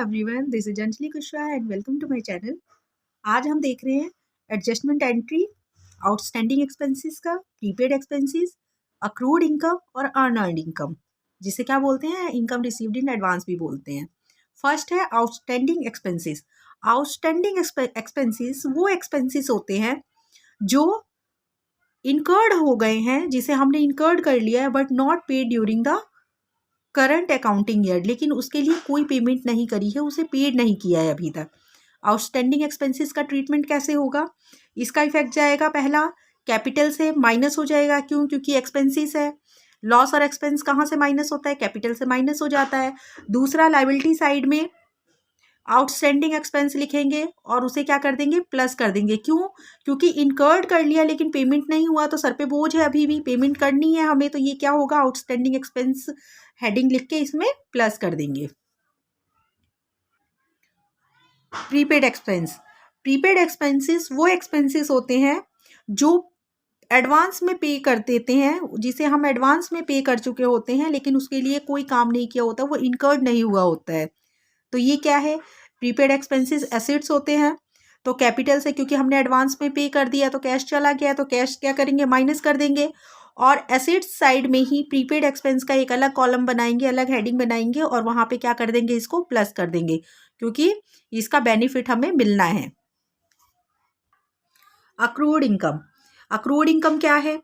Everyone, this is Anjali Kushwaha and welcome to my channel. आज हम देख रहे हैं एडजस्टमेंट एंट्री, आउटस्टैंडिंग एक्सपेंसेस का, प्रीपेड एक्सपेंसेस, अक्रूड इनकम और अनअर्न्ड इनकम, जिसे क्या बोलते हैं, इनकम रिसीव्ड इन एडवांस भी बोलते हैं। फर्स्ट है आउटस्टैंडिंग एक्सपेंसेस। आउटस्टैंडिंग एक्सपेंसेस वो एक्सपेंसेस होते हैं जो इनकर्ड हो गए हैं, जिसे हमने इनकर्ड कर लिया है but not paid during the current accounting year, लेकिन उसके लिए कोई पेमेंट नहीं करी है, उसे पेड नहीं किया है अभी तक। आउटस्टैंडिंग एक्सपेंसेस का ट्रीटमेंट कैसे होगा? इसका इफेक्ट जाएगा, पहला कैपिटल से माइनस हो जाएगा। क्यों? क्योंकि एक्सपेंसेस है। लॉस और एक्सपेंस कहाँ से माइनस होता है? कैपिटल से माइनस हो जाता है। दूसरा, लायबिलिटी साइड में आउटस्टैंडिंग एक्सपेंस लिखेंगे और उसे क्या कर देंगे? प्लस कर देंगे। क्यों? क्योंकि इनकर्ड कर लिया लेकिन पेमेंट नहीं हुआ, तो सर पे बोझ है, अभी भी पेमेंट करनी है हमें, तो ये क्या होगा? आउटस्टैंडिंग एक्सपेंस हेडिंग लिख के इसमें प्लस कर देंगे। Prepaid expense. प्रीपेड एक्सपेंसेस वो एक्सपेंसेस होते हैं जो एडवांस में पे कर देते हैं, जिसे हम एडवांस में पे कर चुके होते हैं लेकिन उसके लिए कोई काम नहीं किया होता, वो इनकर्ड नहीं हुआ होता है। तो ये क्या है? प्रीपेड एक्सपेंसेस एसेट्स होते हैं। तो कैपिटल से, क्योंकि हमने एडवांस में पे कर दिया तो कैश चला गया, तो कैश क्या करेंगे? माइनस कर देंगे। और एसेट्स साइड में ही प्रीपेड एक्सपेंस का एक अलग कॉलम बनाएंगे, अलग हेडिंग बनाएंगे और वहां पे क्या कर देंगे? इसको प्लस कर देंगे, क्योंकि इसका बेनिफिट हमें मिलना है। Accrued income. अक्रूड इनकम क्या है?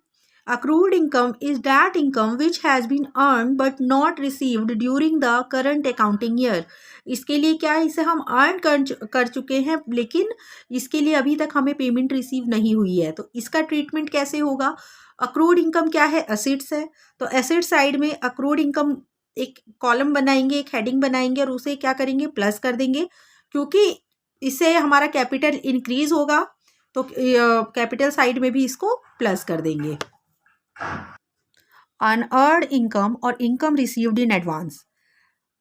Accrued income is that income which has been earned but not received during the current accounting year. इसके लिए क्या है? इसे हम अर्न कर चुके हैं लेकिन इसके लिए अभी तक हमें पेमेंट रिसीव नहीं हुई है, तो इसका ट्रीटमेंट कैसे होगा? अक्रूड इनकम क्या है? एसेट्स है। तो एसेट साइड में अक्रूड इनकम एक कॉलम बनाएंगे, एक हेडिंग बनाएंगे और उसे क्या करेंगे? प्लस कर देंगे, क्योंकि इससे हमारा कैपिटल इंक्रीज होगा, तो कैपिटल साइड में भी इसको प्लस कर देंगे। Unearned income or income received in advance.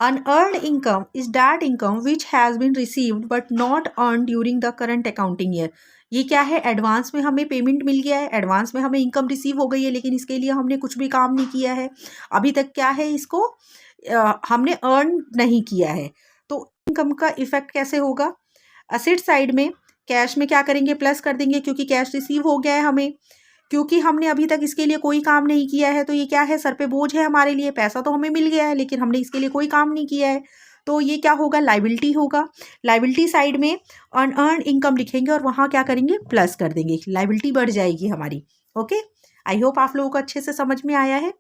Unearned income is that income which has been received but not earned during the current accounting year. ये क्या है? एडवांस में हमें पेमेंट मिल गया है, एडवांस में हमें इनकम रिसीव हो गई है, लेकिन इसके लिए हमने कुछ भी काम नहीं किया है अभी तक। क्या है? इसको हमने अर्न नहीं किया है। तो इनकम का इफेक्ट कैसे होगा? एसेट साइड में कैश में क्या करेंगे? प्लस कर देंगे, क्योंकि कैश रिसीव हो गया है हमें, क्योंकि हमने अभी तक इसके लिए कोई काम नहीं किया है। तो ये क्या है? सर पे बोझ है हमारे लिए। पैसा तो हमें मिल गया है लेकिन हमने इसके लिए कोई काम नहीं किया है, तो ये क्या होगा? लायबिलिटी होगा। लायबिलिटी साइड में अनअर्न्ड इनकम लिखेंगे और वहाँ क्या करेंगे? प्लस कर देंगे, लायबिलिटी बढ़ जाएगी हमारी। ओके, आई होप आप लोगों को अच्छे से समझ में आया है।